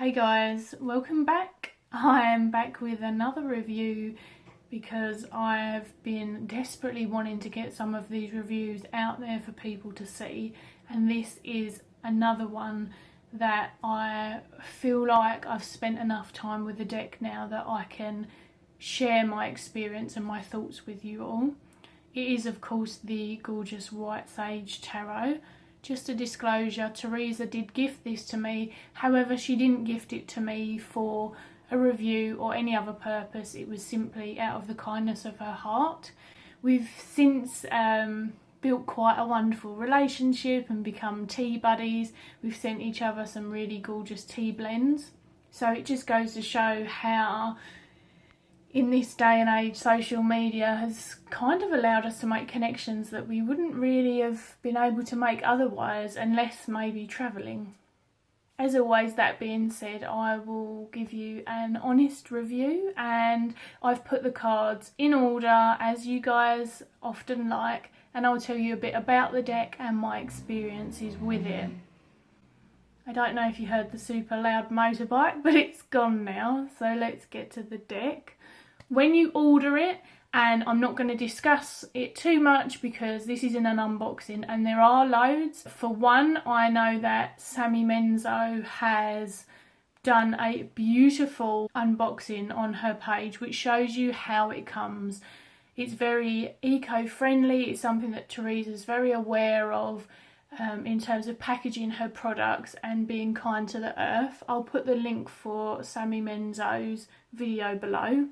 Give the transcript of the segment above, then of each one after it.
Hey guys, welcome back. I am back with another review because I've been desperately wanting to get some of these reviews out there for people to see, and this is another one that I feel like I've spent enough time with the deck now that I can share my experience and my thoughts with you all. It is of course the gorgeous White Sage Tarot. Just a disclosure, Teresa did gift this to me, however she didn't gift it to me for a review or any other purpose. It was simply out of the kindness of her heart. We've since built quite a wonderful relationship and become tea buddies. We've sent each other some really gorgeous tea blends. So it just goes to show how in this day and age, social media has kind of allowed us to make connections that we wouldn't really have been able to make otherwise, unless maybe travelling. As always, that being said, I will give you an honest review, and I've put the cards in order as you guys often like, and I'll tell you a bit about the deck and my experiences with it. I don't know if you heard the super loud motorbike, but it's gone now, so let's get to the deck. When you order it, and I'm not going to discuss it too much because this is in an unboxing and there are loads. For one, I know that Sammy Menzo has done a beautiful unboxing on her page which shows you how it comes. It's very eco-friendly. It's something that Teresa's very aware of in terms of packaging her products and being kind to the earth. I'll put the link for Sammy Menzo's video below.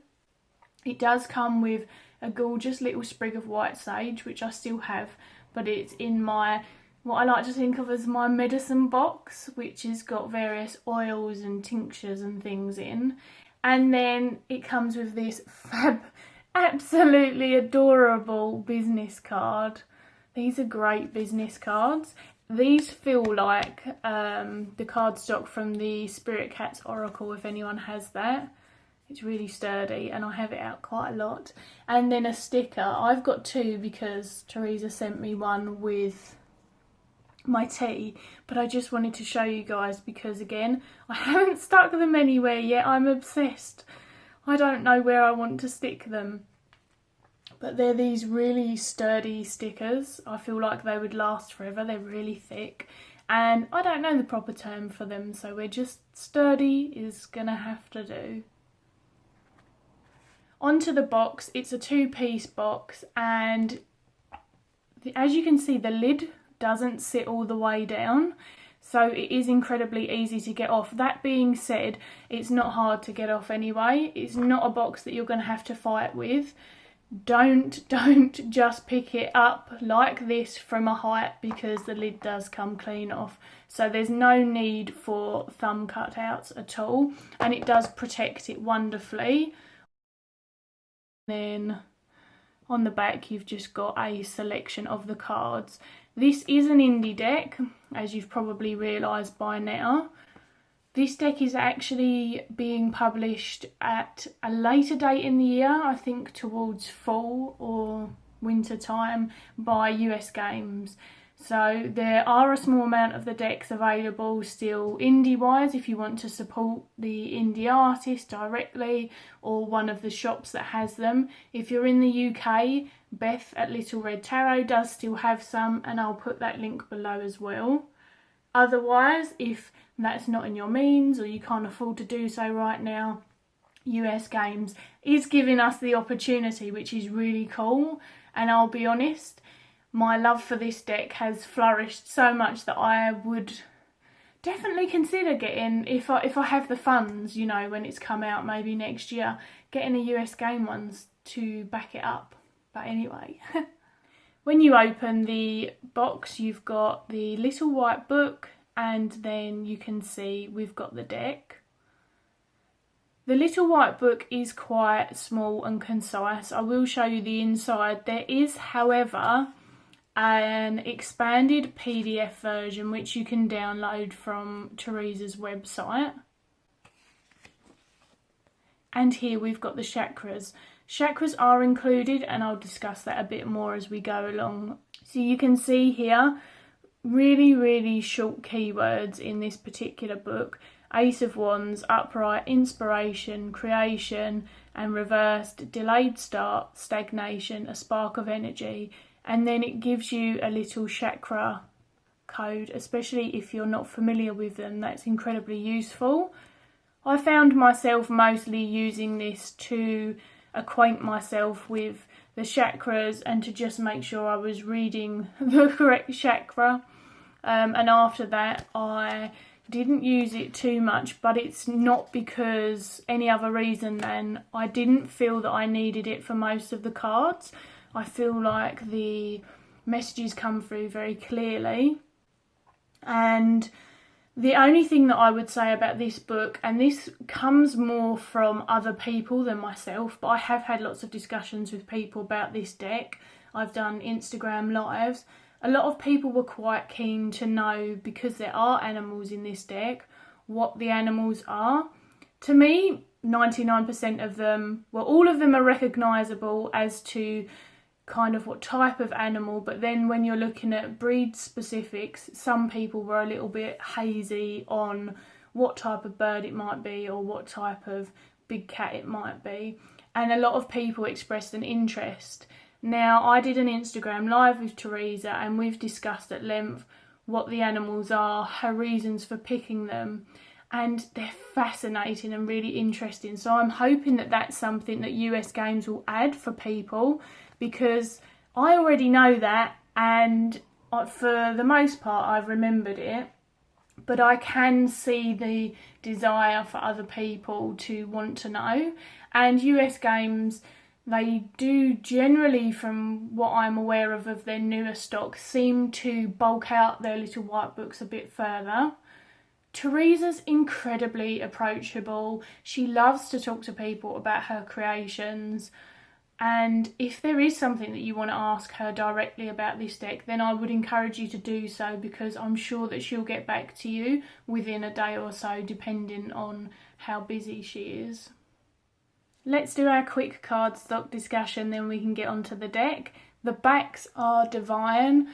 It does come with a gorgeous little sprig of white sage, which I still have, but it's in my, what I like to think of as my medicine box, which has got various oils and tinctures and things in. And then it comes with this absolutely adorable business card. These are great business cards. These feel like the cardstock from the Spirit Cats Oracle, if anyone has that. It's really sturdy and I have it out quite a lot. And then a sticker. I've got two because Teresa sent me one with my tea, but I just wanted to show you guys because again, I haven't stuck them anywhere yet. I'm obsessed. I don't know where I want to stick them. But they're these really sturdy stickers. I feel like they would last forever. They're really thick. And I don't know the proper term for them, so we're just sturdy is gonna have to do. Onto the box, it's a two-piece box, and as you can see, the lid doesn't sit all the way down, so it is incredibly easy to get off. That being said, it's not hard to get off anyway. It's not a box that you're going to have to fight with. Don't just pick it up like this from a height because the lid does come clean off. So there's no need for thumb cutouts at all, and it does protect it wonderfully. Then on the back you've just got a selection of the cards. This is an indie deck, as you've probably realised by now. This deck is actually being published at a later date in the year, I think towards fall or winter time, by US Games. So there are a small amount of the decks available still indie wise if you want to support the indie artist directly or one of the shops that has them. If you're in the UK, Beth at Little Red Tarot does still have some, and I'll put that link below as well. Otherwise, if that's not in your means or you can't afford to do so right now, US Games is giving us the opportunity, which is really cool. And I'll be honest, my love for this deck has flourished so much that I would definitely consider getting, if I have the funds, you know, when it's come out maybe next year, getting a US game ones to back it up. But anyway, when you open the box, you've got the little white book, and then you can see we've got the deck. The little white book is quite small and concise. I will show you the inside. There is, however, an expanded PDF version which you can download from Teresa's website. And here we've got the chakras. Chakras are included, and I'll discuss that a bit more as we go along. So you can see here really short keywords in this particular book, Ace of Wands, Upright, Inspiration, Creation, and reversed, Delayed Start, Stagnation, a Spark of Energy. And then it gives you a little chakra code, especially if you're not familiar with them. That's incredibly useful. I found myself mostly using this to acquaint myself with the chakras and to just make sure I was reading the correct chakra. And after that, I didn't use it too much, but it's not because any other reason than I didn't feel that I needed it for most of the cards. I feel like the messages come through very clearly. And the only thing that I would say about this book, and this comes more from other people than myself, but I have had lots of discussions with people about this deck. I've done Instagram lives. A lot of people were quite keen to know, because there are animals in this deck, what the animals are. To me, 99% of them, well, all of them are recognisable as to kind of what type of animal, but then when you're looking at breed specifics, some people were a little bit hazy on what type of bird it might be or what type of big cat it might be, and a lot of people expressed an interest. Now, I did an Instagram live with Teresa and we've discussed at length what the animals are, her reasons for picking them, and they're fascinating and really interesting. So I'm hoping that that's something that US Games will add for people, because I already know that, and for the most part I've remembered it, but I can see the desire for other people to want to know. And US Games, they do generally, from what I'm aware of their newer stock, seem to bulk out their little white books a bit further. Teresa's incredibly approachable. She loves to talk to people about her creations. And if there is something that you want to ask her directly about this deck, then I would encourage you to do so, because I'm sure that she'll get back to you within a day or so, depending on how busy she is. Let's do our quick cardstock discussion, then we can get onto the deck. The backs are divine.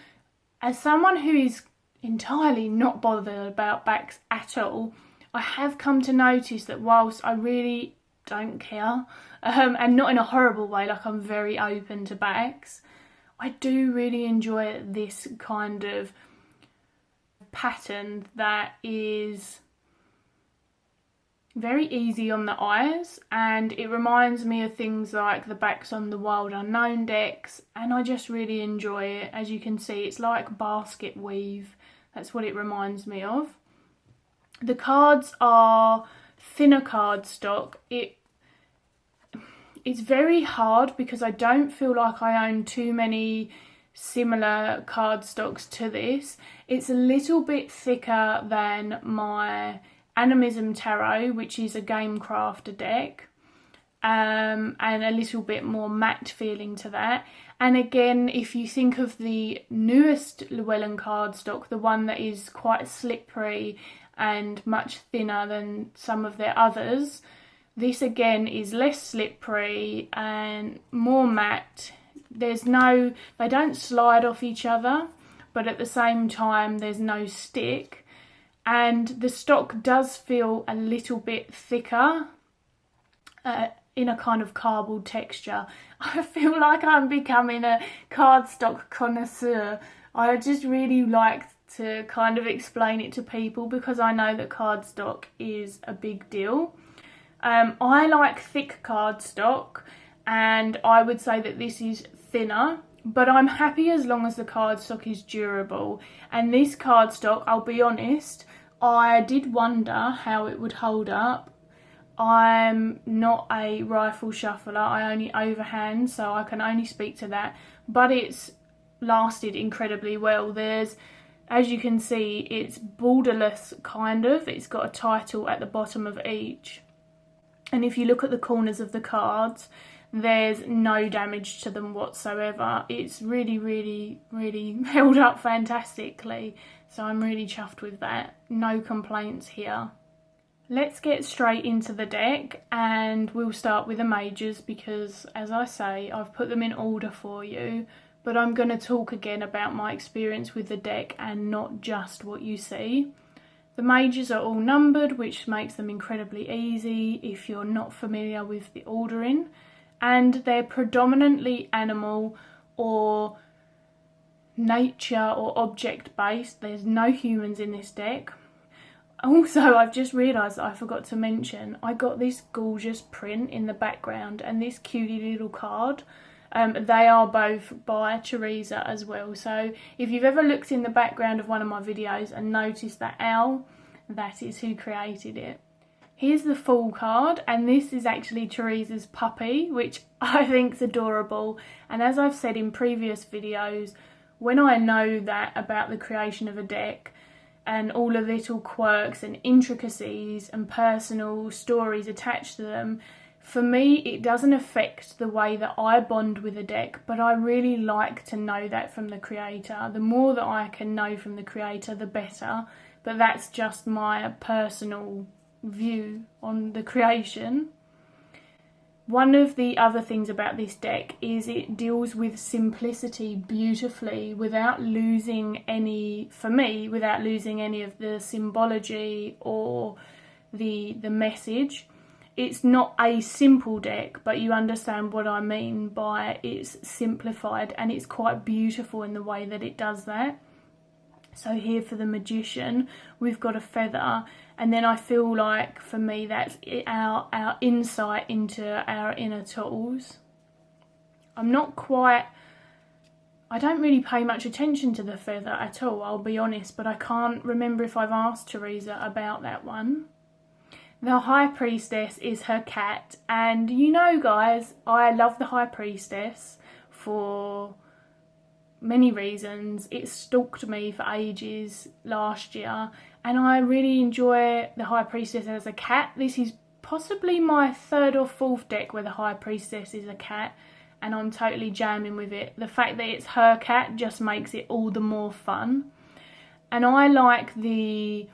As someone who is entirely not bothered about backs at all, I have come to notice that whilst I really don't care, and not in a horrible way, like I'm very open to backs, I do really enjoy this kind of pattern that is very easy on the eyes, and it reminds me of things like the backs on the Wild Unknown decks, and I just really enjoy it. As you can see, it's like basket weave. That's what it reminds me of. The cards are thinner cardstock. It's very hard because I don't feel like I own too many similar cardstocks to this. It's a little bit thicker than my Animism Tarot, which is a Gamecrafter deck, and a little bit more matte feeling to that. And again, if you think of the newest Llewellyn cardstock, the one that is quite slippery and much thinner than some of their others, this again is less slippery and more matte. They don't slide off each other, but at the same time there's no stick. And the stock does feel a little bit thicker in a kind of cardboard texture. I feel like I'm becoming a cardstock connoisseur. I just really like to kind of explain it to people because I know that cardstock is a big deal. I like thick cardstock, and I would say that this is thinner, but I'm happy as long as the cardstock is durable. And this cardstock, I'll be honest, I did wonder how it would hold up. I'm not a rifle shuffler, I only overhand, so I can only speak to that, but it's lasted incredibly well. As you can see, it's borderless kind of. It's got a title at the bottom of each. And if you look at the corners of the cards, there's no damage to them whatsoever. It's really, really, really held up fantastically. So I'm really chuffed with that. No complaints here. Let's get straight into the deck, and we'll start with the majors because, as I say, I've put them in order for you. But I'm going to talk again about my experience with the deck and not just what you see. The mages are all numbered, which makes them incredibly easy if you're not familiar with the ordering. And they're predominantly animal or nature or object based. There's no humans in this deck. Also, I've just realised that I forgot to mention, I got this gorgeous print in the background and this cutie little card. They are both by Teresa as well. So if you've ever looked in the background of one of my videos and noticed that owl, that is who created it. Here's the full card, and this is actually Teresa's puppy, which I think is adorable. And as I've said in previous videos, when I know that about the creation of a deck and all the little quirks and intricacies and personal stories attached to them, for me, it doesn't affect the way that I bond with a deck, but I really like to know that from the creator. The more that I can know from the creator, the better. But that's just my personal view on the creation. One of the other things about this deck is it deals with simplicity beautifully without losing any, for me, without losing any of the symbology or the message. It's not a simple deck, but you understand what I mean by it's simplified, and it's quite beautiful in the way that it does that. So here for the Magician, we've got a feather, and then I feel like for me that's our insight into our inner tools. I don't really pay much attention to the feather at all, I'll be honest, but I can't remember if I've asked Teresa about that one. The High Priestess is her cat, and you know guys, I love the High Priestess for many reasons. It stalked me for ages last year, and I really enjoy the High Priestess as a cat. This is possibly my third or fourth deck where the High Priestess is a cat, and I'm totally jamming with it. The fact that it's her cat just makes it all the more fun. And I like the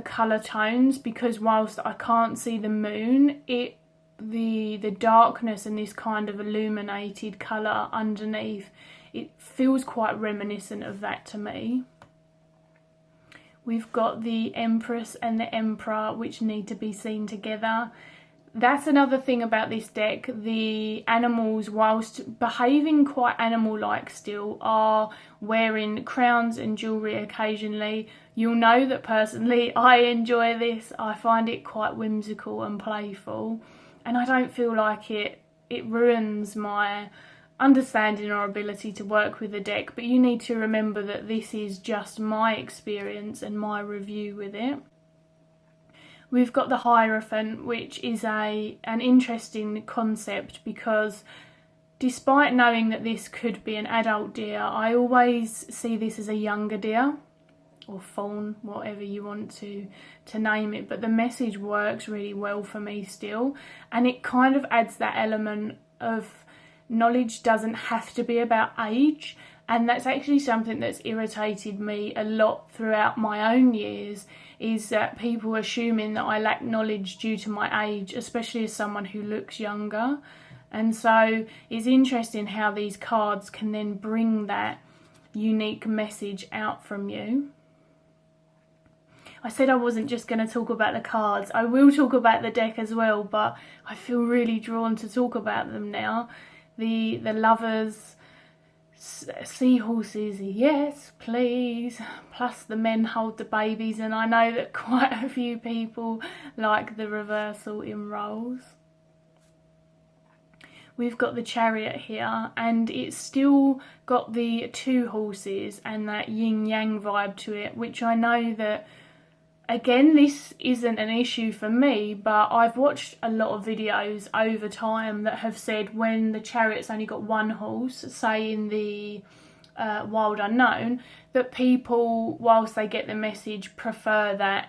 colour tones, because whilst I can't see the moon, the darkness and this kind of illuminated colour underneath, it feels quite reminiscent of that to me. We've got the Empress and the Emperor, which need to be seen together. That's another thing about this deck. The animals, whilst behaving quite animal-like still, are wearing crowns and jewellery occasionally. You'll know that personally I enjoy this. I find it quite whimsical and playful, and I don't feel like it ruins my understanding or ability to work with the deck, but you need to remember that this is just my experience and my review with it. We've got the Hierophant, which is an interesting concept, because despite knowing that this could be an adult deer, I always see this as a younger deer, or fawn, whatever you want to name it, but the message works really well for me still, and it kind of adds that element of knowledge doesn't have to be about age. And that's actually something that's irritated me a lot throughout my own years, is that people assuming that I lack knowledge due to my age, especially as someone who looks younger. And so it's interesting how these cards can then bring that unique message out from you. I said I wasn't just going to talk about the cards. I will talk about the deck as well, but I feel really drawn to talk about them now. The Lovers, seahorses, yes please, plus the men hold the babies, and I know that quite a few people like the reversal in roles. We've got the Chariot here, and it's still got the two horses and that yin-yang vibe to it, which I know that, again, this isn't an issue for me, but I've watched a lot of videos over time that have said when the Chariot's only got one horse, say in the Wild Unknown, that people, whilst they get the message, prefer that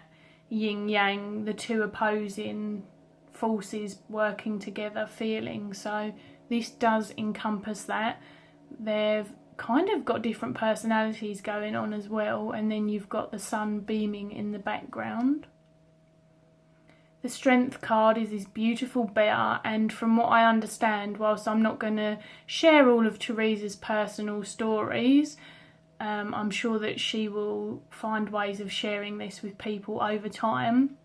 yin-yang, the two opposing forces working together feeling. So this does encompass that. They've kind of got different personalities going on as well, and then you've got the sun beaming in the background. The Strength card is this beautiful bear, and from what I understand, whilst I'm not going to share all of Teresa's personal stories, I'm sure that she will find ways of sharing this with people over time.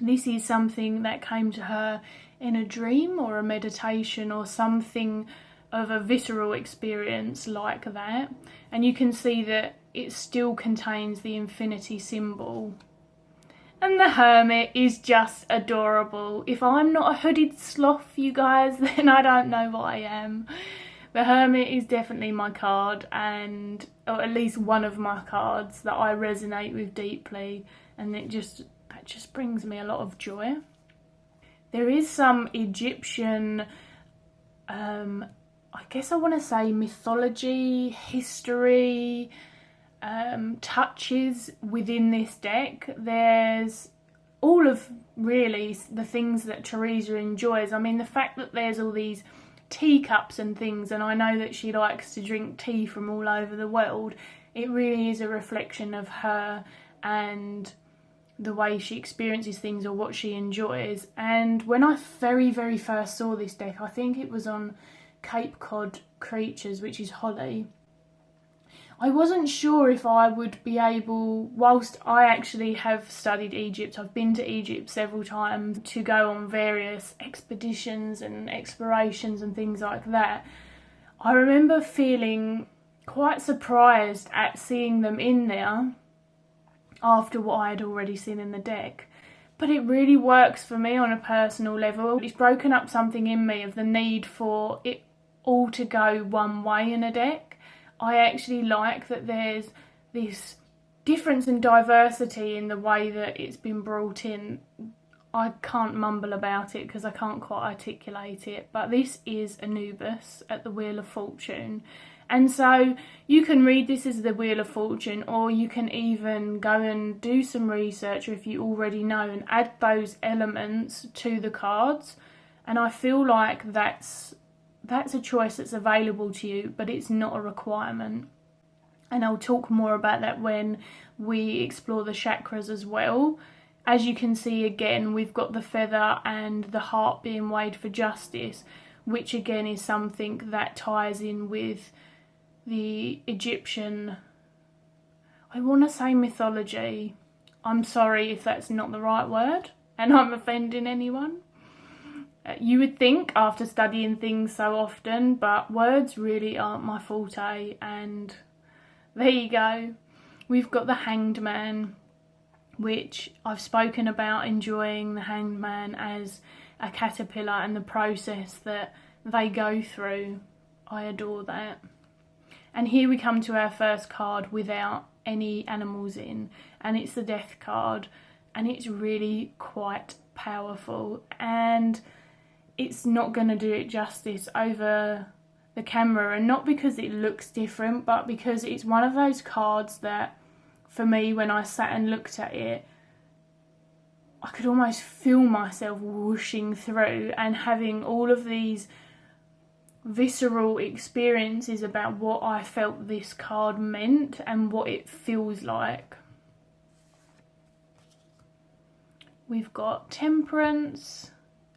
This is something that came to her in a dream or a meditation or something of a visceral experience like that. And you can see that it still contains the infinity symbol. And the Hermit is just adorable. If I'm not a hooded sloth, you guys, then I don't know what I am. The Hermit is definitely my card, and or at least one of my cards that I resonate with deeply, and that just brings me a lot of joy. There is some Egyptian, I guess I want to say mythology, history, touches within this deck. There's all of really the things that Teresa enjoys. I mean, the fact that there's all these teacups and things, and I know that she likes to drink tea from all over the world, it really is a reflection of her and the way she experiences things or what she enjoys. And when I very, very first saw this deck, I think it was on Cape Cod Creatures, which is Holly, I wasn't sure if I would be able, whilst I actually have studied Egypt, I've been to Egypt several times to go on various expeditions and explorations and things like that, I remember feeling quite surprised at seeing them in there after what I had already seen in the deck. But it really works for me on a personal level. It's broken up something in me of the need for it all to go one way in a deck. I actually like that there's this difference and diversity in the way that it's been brought in. I can't mumble about it because I can't quite articulate it, but this is Anubis at the Wheel of Fortune. And so you can read this as the Wheel of Fortune, or you can even go and do some research, or if you already know, and add those elements to the cards. And I feel like that's a choice that's available to you, but it's not a requirement. And I'll talk more about that when we explore the chakras as well. As you can see, again, we've got the feather and the heart being weighed for justice, which again is something that ties in with the Egyptian, I want to say mythology. I'm sorry if that's not the right word and I'm offending anyone. You would think after studying things so often, but words really aren't my forte, and there you go. We've got the Hanged Man, which I've spoken about enjoying the Hanged Man as a caterpillar and the process that they go through. I adore that. And here we come to our first card without any animals in, and it's the Death card, and it's really quite powerful, and it's not going to do it justice over the camera, and not because it looks different, but because it's one of those cards that, for me, when I sat and looked at it, I could almost feel myself whooshing through and having all of these visceral experiences about what I felt this card meant and what it feels like. We've got Temperance.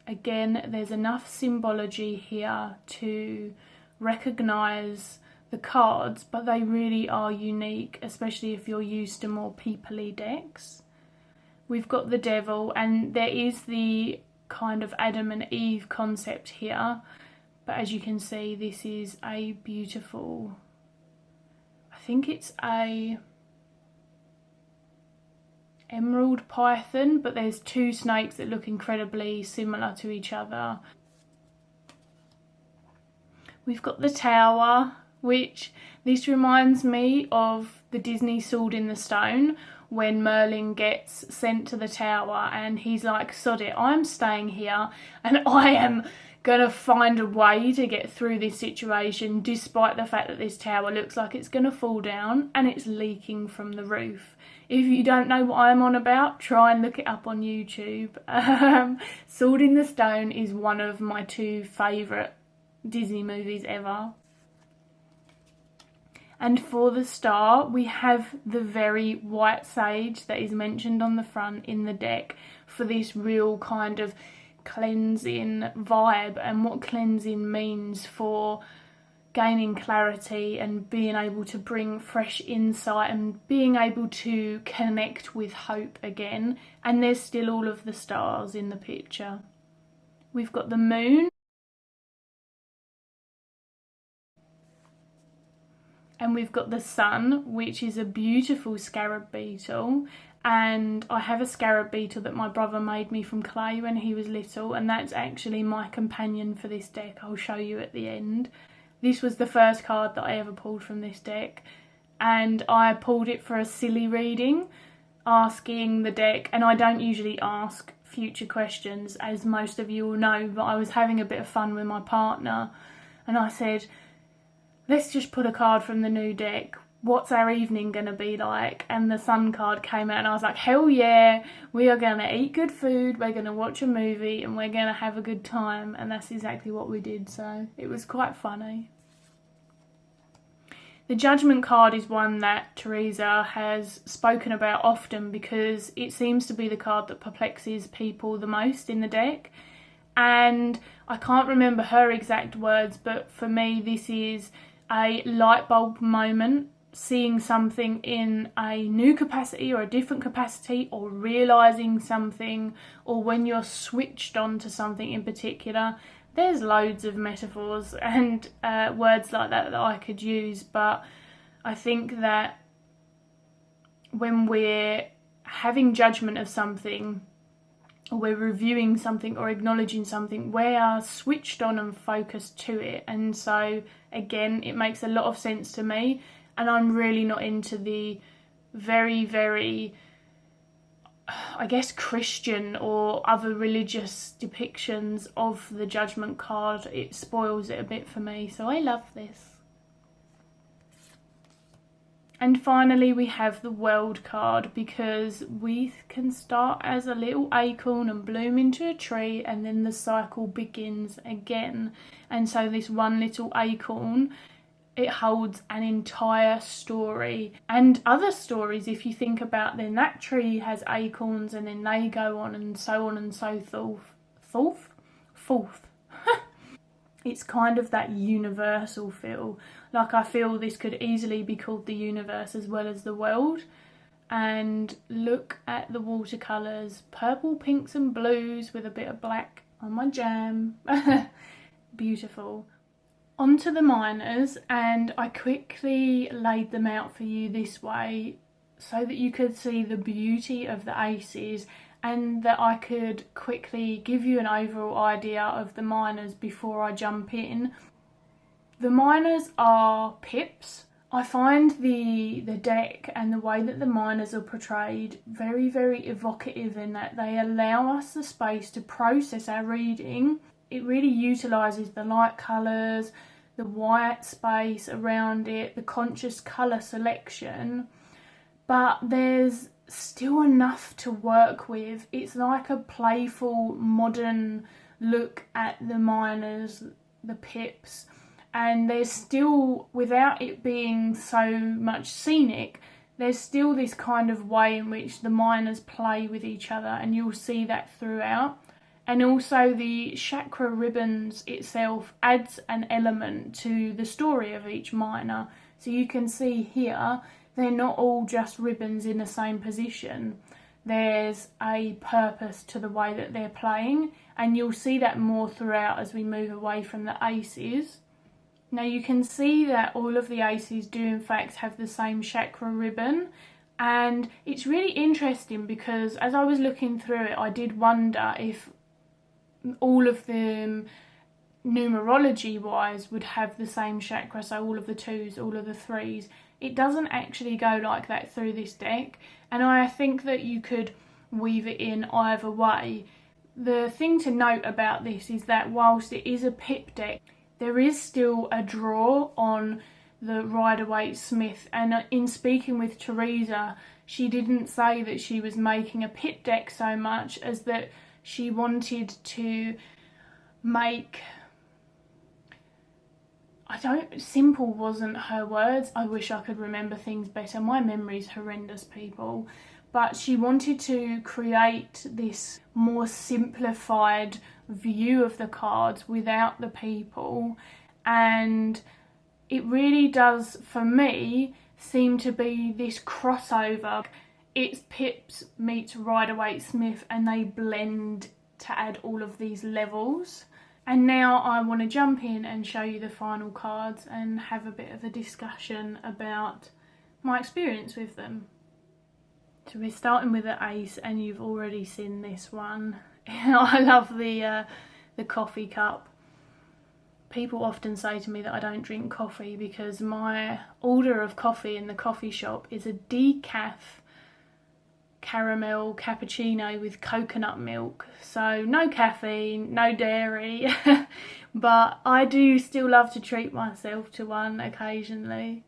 Again, there's enough symbology here to recognise the cards, but they really are unique, especially if you're used to more peoply decks. We've got the Devil, and there is the kind of Adam and Eve concept here, but as you can see, this is a beautiful, I think it's a emerald python, but there's two snakes that look incredibly similar to each other. We've got the Tower, which this reminds me of the Disney Sword in the Stone, when Merlin gets sent to the tower and he's like, sod it, I'm staying here and I am gonna find a way to get through this situation despite the fact that this tower looks like it's gonna fall down and it's leaking from the roof. If you don't know what I'm on about, try and look it up on YouTube. Sword in the Stone is one of my two favourite Disney movies ever. And for the star, we have the very white sage that is mentioned on the front in the deck for this real kind of cleansing vibe, and what cleansing means for gaining clarity and being able to bring fresh insight and being able to connect with hope again. And there's still all of the stars in the picture. We've got the moon. And we've got the sun, which is a beautiful scarab beetle. And I have a scarab beetle that my brother made me from clay when he was little, and that's actually my companion for this deck. I'll show you at the end. This was the first card that I ever pulled from this deck, and I pulled it for a silly reading, asking the deck, and I don't usually ask future questions, as most of you will know, but I was having a bit of fun with my partner, and I said, let's just put a card from the new deck. What's our evening going to be like? And the sun card came out and I was like, hell yeah, we are going to eat good food, we're going to watch a movie and we're going to have a good time. And that's exactly what we did, so it was quite funny. The Judgment card is one that Teresa has spoken about often because it seems to be the card that perplexes people the most in the deck. And I can't remember her exact words, but for me this is a light bulb moment, seeing something in a new capacity or a different capacity, or realising something, or when you're switched on to something in particular. There's loads of metaphors and words like that I could use, but I think that when we're having judgment of something, or we're reviewing something or acknowledging something, we are switched on and focused to it. And so again, it makes a lot of sense to me, and I'm really not into the very, very, I guess, Christian or other religious depictions of the Judgment card. It spoils it a bit for me, so I love this. And finally we have the World card, because we can start as a little acorn and bloom into a tree, and then the cycle begins again. And so this one little acorn, it holds an entire story, and other stories, if you think about them. That tree has acorns and then they go on and so forth. It's kind of that universal feel. Like, I feel this could easily be called the universe as well as the world. And look at the watercolours, purple, pinks and blues with a bit of black on my jam. Beautiful. Onto the minors, and I quickly laid them out for you this way so that you could see the beauty of the aces, and that I could quickly give you an overall idea of the minors before I jump in. The minors are pips. I find the deck and the way that the minors are portrayed very, very evocative, in that they allow us the space to process our reading. It really utilises the light colours, the white space around it, the conscious colour selection, but there's still enough to work with. It's like a playful, modern look at the minors, the pips, and there's still, without it being so much scenic, there's still this kind of way in which the minors play with each other, and you'll see that throughout. And also the chakra ribbons itself adds an element to the story of each minor. So you can see here, they're not all just ribbons in the same position. There's a purpose to the way that they're playing, and you'll see that more throughout as we move away from the aces. Now you can see that all of the aces do in fact have the same chakra ribbon, and it's really interesting because as I was looking through it, I did wonder if all of them numerology wise would have the same chakra, so all of the twos, all of the threes. It doesn't actually go like that through this deck, and I think that you could weave it in either way. The thing to note about this is that whilst it is a pip deck, there is still a draw on the Rider-Waite-Smith, and in speaking with Teresa, she didn't say that she was making a pip deck so much as that she wanted to make, simple wasn't her words. I wish I could remember things better. My memory's horrendous, people. But she wanted to create this more simplified view of the cards without the people, and it really does, for me, seem to be this crossover. It's Pips meets Rider-Waite-Smith, and they blend to add all of these levels. And now I want to jump in and show you the final cards and have a bit of a discussion about my experience with them. So we're starting with the ace, and you've already seen this one. I love the coffee cup. People often say to me that I don't drink coffee because my order of coffee in the coffee shop is a decaf caramel cappuccino with coconut milk. So no caffeine, no dairy, but I do still love to treat myself to one occasionally.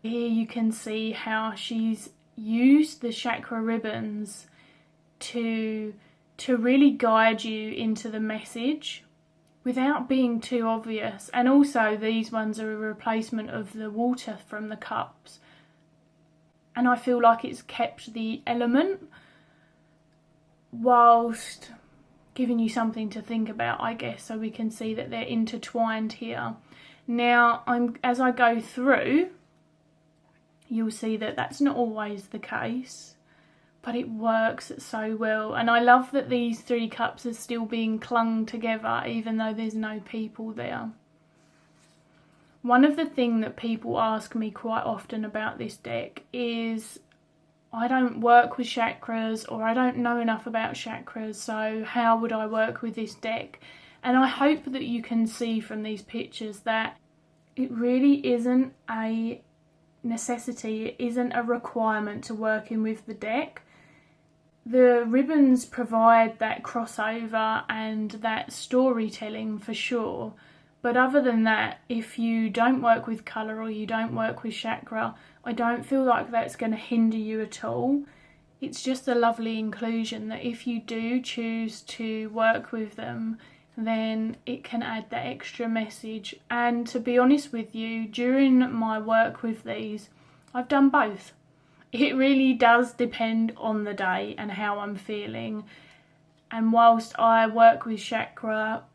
Here you can see how she's used the chakra ribbons to really guide you into the message without being too obvious. And also these ones are a replacement of the water from the cups, and I feel like it's kept the element whilst giving you something to think about, I guess, so we can see that they're intertwined here. Now, as I go through, you'll see that that's not always the case, but it works so well. And I love that these three cups are still being clung together even though there's no people there. One of the things that people ask me quite often about this deck is I don't work with chakras, or I don't know enough about chakras, so how would I work with this deck? And I hope that you can see from these pictures that it really isn't a necessity, it isn't a requirement to working with the deck. The ribbons provide that crossover and that storytelling for sure. But other than that, if you don't work with colour or you don't work with chakra, I don't feel like that's going to hinder you at all. It's just a lovely inclusion that if you do choose to work with them, then it can add that extra message. And to be honest with you, during my work with these, I've done both. It really does depend on the day and how I'm feeling. And whilst I work with chakra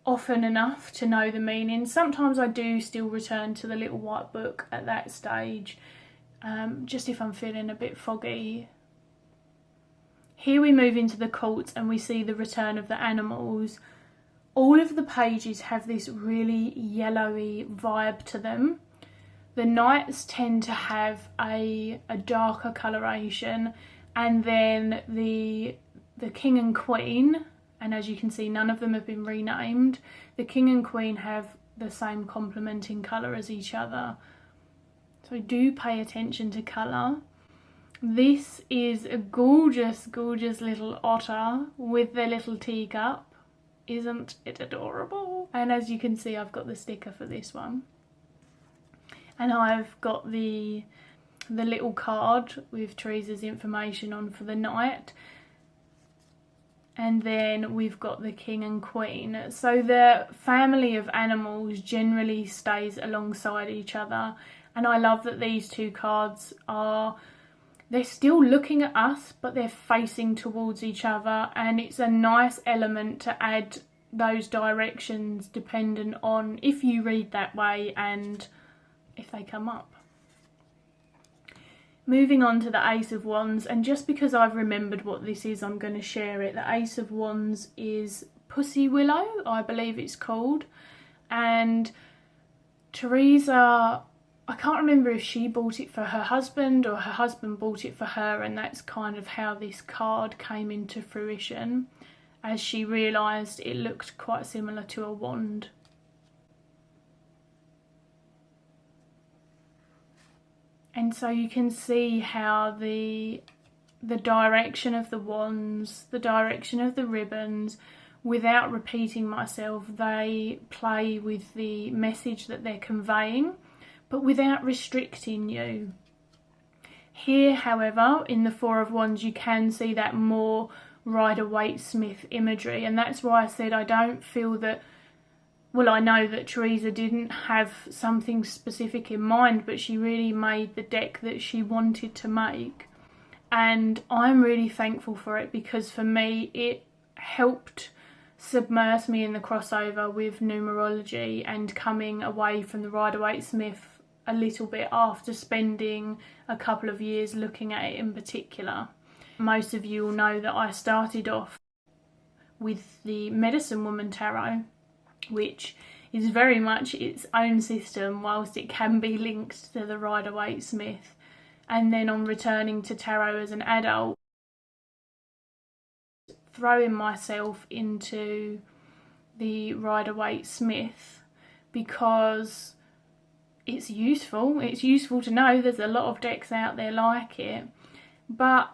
often enough to know the meaning, sometimes I do still return to the little white book at that stage, just if I'm feeling a bit foggy. Here we move into the cults and we see the return of the animals. All of the pages have this really yellowy vibe to them. The knights tend to have a darker coloration, and then the king and queen, and as you can see none of them have been renamed, the king and queen have the same complementing colour as each other. So do pay attention to colour. This is a gorgeous, gorgeous little otter with their little teacup. Isn't it adorable? And as you can see, I've got the sticker for this one. And I've got the little card with Teresa's information on for the night. And then we've got the king and queen. So the family of animals generally stays alongside each other. And I love that these two cards they're still looking at us, but they're facing towards each other. And it's a nice element to add those directions dependent on if you read that way and if they come up. Moving on to the Ace of Wands, and just because I've remembered what this is, I'm going to share it. The Ace of Wands is Pussy Willow, I believe it's called. And Teresa, I can't remember if she bought it for her husband or her husband bought it for her, and that's kind of how this card came into fruition, as she realised it looked quite similar to a wand. And so you can see how the direction of the wands, the direction of the ribbons, without repeating myself, they play with the message that they're conveying, but without restricting you. Here, however, in the Four of Wands, you can see that more Rider-Waite-Smith imagery, and that's why I said I don't feel that, well, I know that Teresa didn't have something specific in mind, but she really made the deck that she wanted to make. And I'm really thankful for it, because for me it helped submersed me in the crossover with numerology and coming away from the Rider-Waite-Smith a little bit after spending a couple of years looking at it in particular. Most of you will know that I started off with the Medicine Woman Tarot, which is very much its own system whilst it can be linked to the Rider-Waite-Smith. And then on returning to tarot as an adult, throwing myself into the Rider-Waite-Smith because it's useful. It's useful to know there's a lot of decks out there like it, but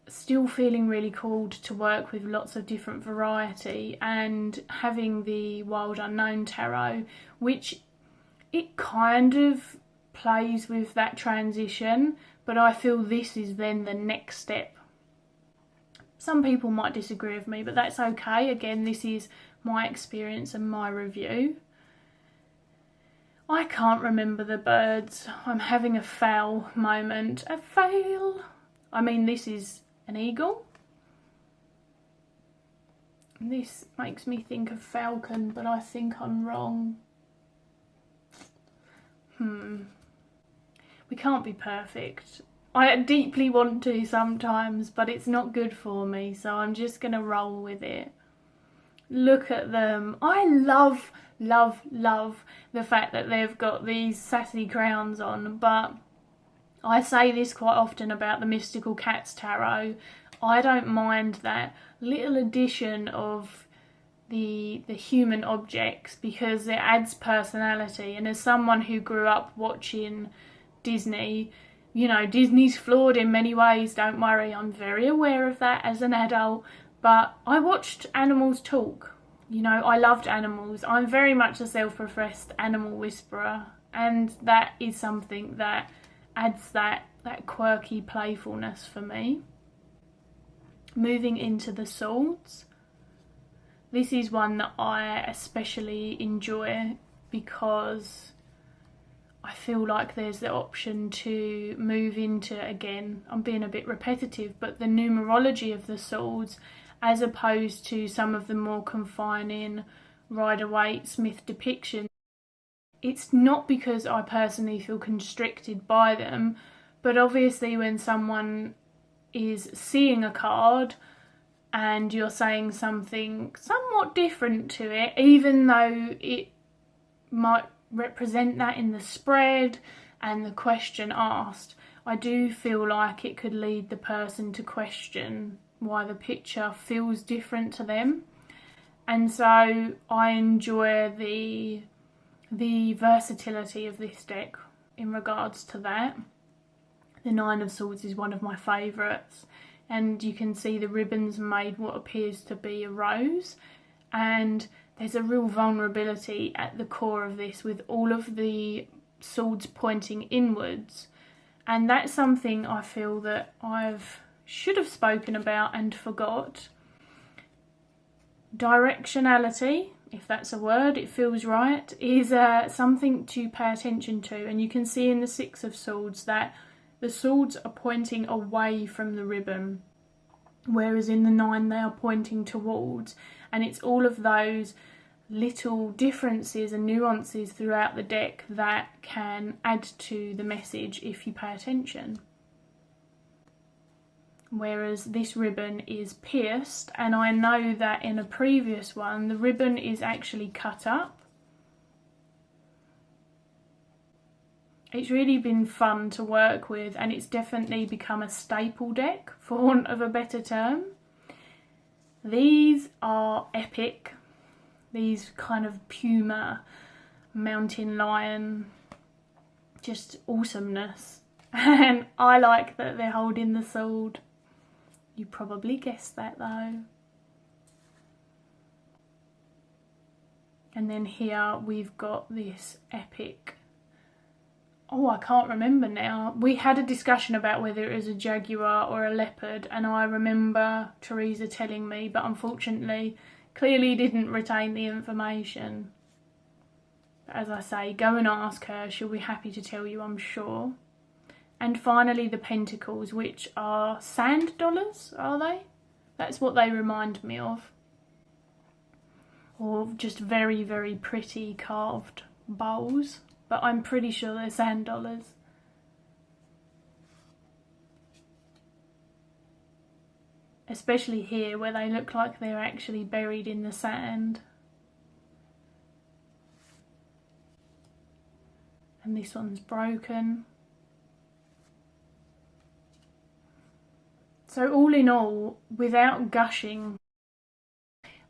still feeling really called to work with lots of different variety, and having the Wild Unknown Tarot, which it kind of plays with that transition, but I feel this is then the next step. Some people might disagree with me, but that's okay. Again, this is my experience and my review. I can't remember the birds. I'm having a fail moment. A fail. I mean, this is an eagle. This makes me think of falcon, but I think I'm wrong. We can't be perfect. I deeply want to sometimes, but it's not good for me, so I'm just going to roll with it. Look at them. I love the fact that they've got these sassy crowns on, but I say this quite often about the Mystical Cats Tarot. I don't mind that little addition of the human objects because it adds personality, and as someone who grew up watching Disney, you know, Disney's flawed in many ways, don't worry, I'm very aware of that as an adult, but I watched animals talk. You know, I loved animals. I'm very much a self-professed animal whisperer, and that is something that adds that quirky playfulness for me. Moving into the swords. This is one that I especially enjoy because I feel like there's the option to move into, again, I'm being a bit repetitive, but the numerology of the swords, as opposed to some of the more confining Rider-Waite-Smith depictions. It's not because I personally feel constricted by them, but obviously when someone is seeing a card and you're saying something somewhat different to it, even though it might represent that in the spread and the question asked, I do feel like it could lead the person to question why the picture feels different to them. And so I enjoy the versatility of this deck in regards to that. The Nine of Swords is one of my favourites, and you can see the ribbons made what appears to be a rose, and there's a real vulnerability at the core of this with all of the swords pointing inwards, and that's something I feel that should have spoken about and forgot. Directionality, if that's a word, it feels right, is something to pay attention to, and you can see in the Six of Swords that the swords are pointing away from the ribbon, whereas in the Nine they are pointing towards, and it's all of those little differences and nuances throughout the deck that can add to the message if you pay attention. Whereas this ribbon is pierced, and I know that in a previous one the ribbon is actually cut up. It's really been fun to work with, and it's definitely become a staple deck, for want of a better term. These are epic. These kind of puma, mountain lion, just awesomeness. And I like that they're holding the sword. You probably guessed that though. And then here we've got this epic, I can't remember now. We had a discussion about whether it was a jaguar or a leopard, and I remember Teresa telling me, but unfortunately clearly didn't retain the information. But as I say, go and ask her, she'll be happy to tell you, I'm sure. And finally the pentacles, which are sand dollars, are they? That's what they remind me of. or just very, very pretty carved bowls, but I'm pretty sure they're sand dollars. Especially here where they look like they're actually buried in the sand. And this one's broken. So all in all, without gushing,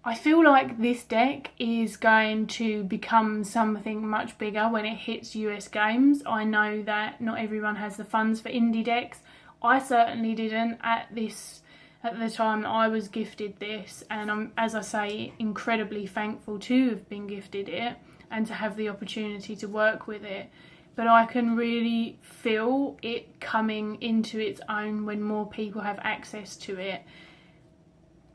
I feel like this deck is going to become something much bigger when it hits US games. I know that not everyone has the funds for indie decks. I certainly didn't at the time that I was gifted this, and I'm, as I say, incredibly thankful to have been gifted it and to have the opportunity to work with it. But I can really feel it coming into its own when more people have access to it.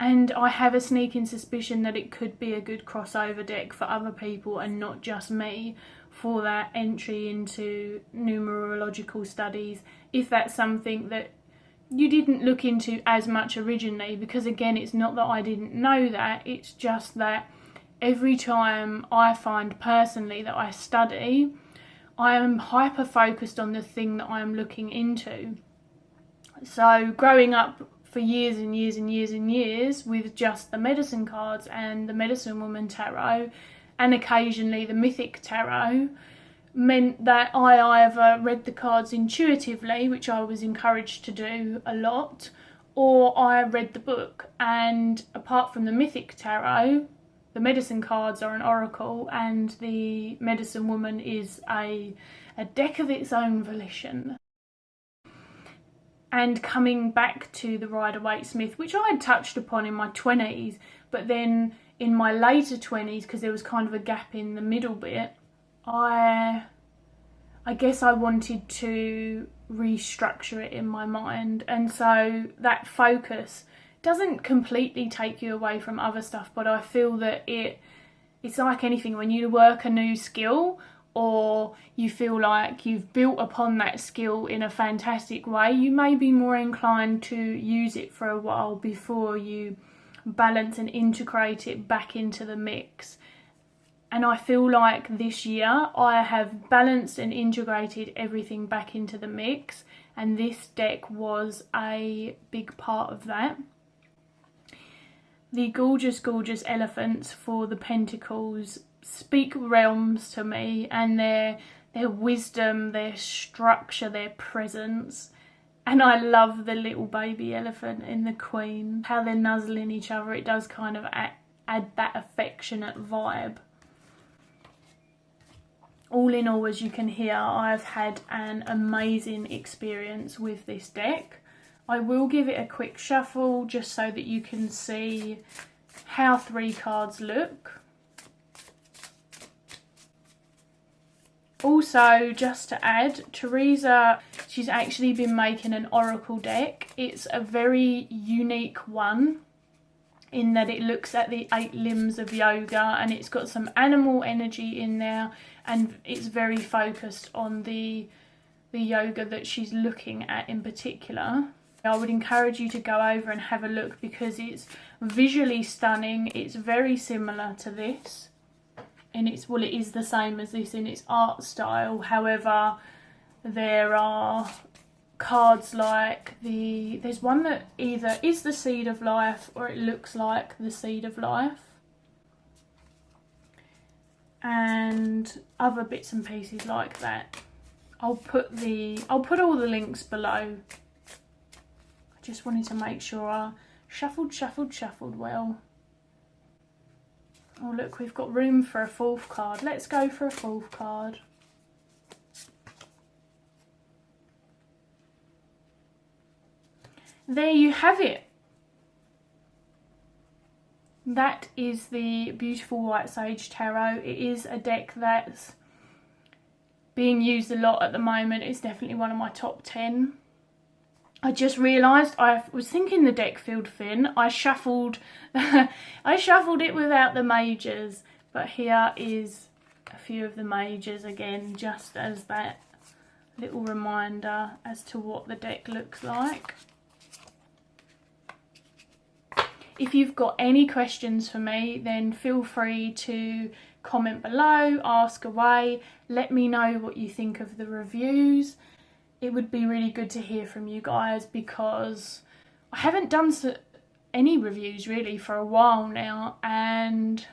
And I have a sneaking suspicion that it could be a good crossover deck for other people and not just me, for that entry into numerological studies, if that's something that you didn't look into as much originally. Because again, it's not that I didn't know that, it's just that every time I find personally that I study, I am hyper focused on the thing that I am looking into. So growing up for years and years and years and years with just the medicine cards and the Medicine Woman Tarot and occasionally the Mythic Tarot meant that I either read the cards intuitively, which I was encouraged to do a lot, or I read the book. And apart from the Mythic Tarot, the medicine cards are an oracle and the Medicine Woman is a deck of its own volition. And coming back to the Rider-Waite-Smith, which I had touched upon in my 20s, but then in my later 20s, because there was kind of a gap in the middle bit, I guess I wanted to restructure it in my mind. And so that focus doesn't completely take you away from other stuff, but I feel that it's like anything. When you work a new skill, or you feel like you've built upon that skill in a fantastic way, you may be more inclined to use it for a while before you balance and integrate it back into the mix. And I feel like this year I have balanced and integrated everything back into the mix, and this deck was a big part of that. The gorgeous, gorgeous elephants for the pentacles speak realms to me, and their wisdom, their structure, their presence. And I love the little baby elephant in the Queen, how they're nuzzling each other. It does kind of add that affectionate vibe. All in all, as you can hear, I've had an amazing experience with this deck. I will give it a quick shuffle just so that you can see how 3 cards look. Also, just to add, Teresa, she's actually been making an oracle deck. It's a very unique one in that it looks at the 8 limbs of yoga, and it's got some animal energy in there, and it's very focused on the yoga that she's looking at in particular. I would encourage you to go over and have a look because it's visually stunning. It's very similar to this. And it is the same as this in its art style. However, there are cards like there's one that either is the Seed of Life or it looks like the Seed of Life. And other bits and pieces like that. I'll put all the links below. I just wanted to make sure I shuffled well. Oh look, we've got room for a 4th card. Let's go for a 4th card. There you have it. That is the beautiful White Sage Tarot. It is a deck that's being used a lot at the moment. It's definitely one of my top 10. I just realised I was thinking the deck felt thin. I shuffled it without the majors, but here is a few of the majors again, just as that little reminder as to what the deck looks like. If you've got any questions for me, then feel free to comment below, ask away, let me know what you think of the reviews. It would be really good to hear from you guys, because I haven't done any reviews really for a while now, and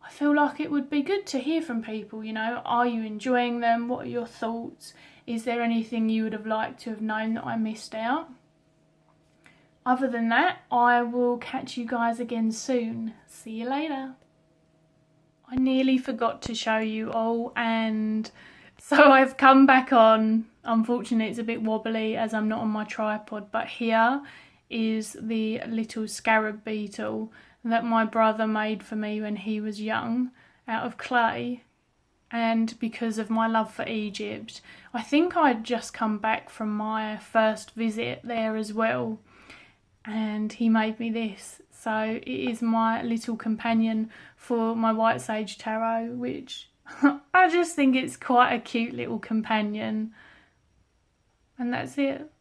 I feel like it would be good to hear from people, you know. Are you enjoying them? What are your thoughts? Is there anything you would have liked to have known that I missed out? Other than that, I will catch you guys again soon. See you later. I nearly forgot to show you all, and so I've come back on. Unfortunately, it's a bit wobbly as I'm not on my tripod, but here is the little scarab beetle that my brother made for me when he was young out of clay. And because of my love for Egypt, I think I'd just come back from my first visit there as well, and he made me this. So it is my little companion for my White Sage Tarot, which I just think it's quite a cute little companion. And that's it.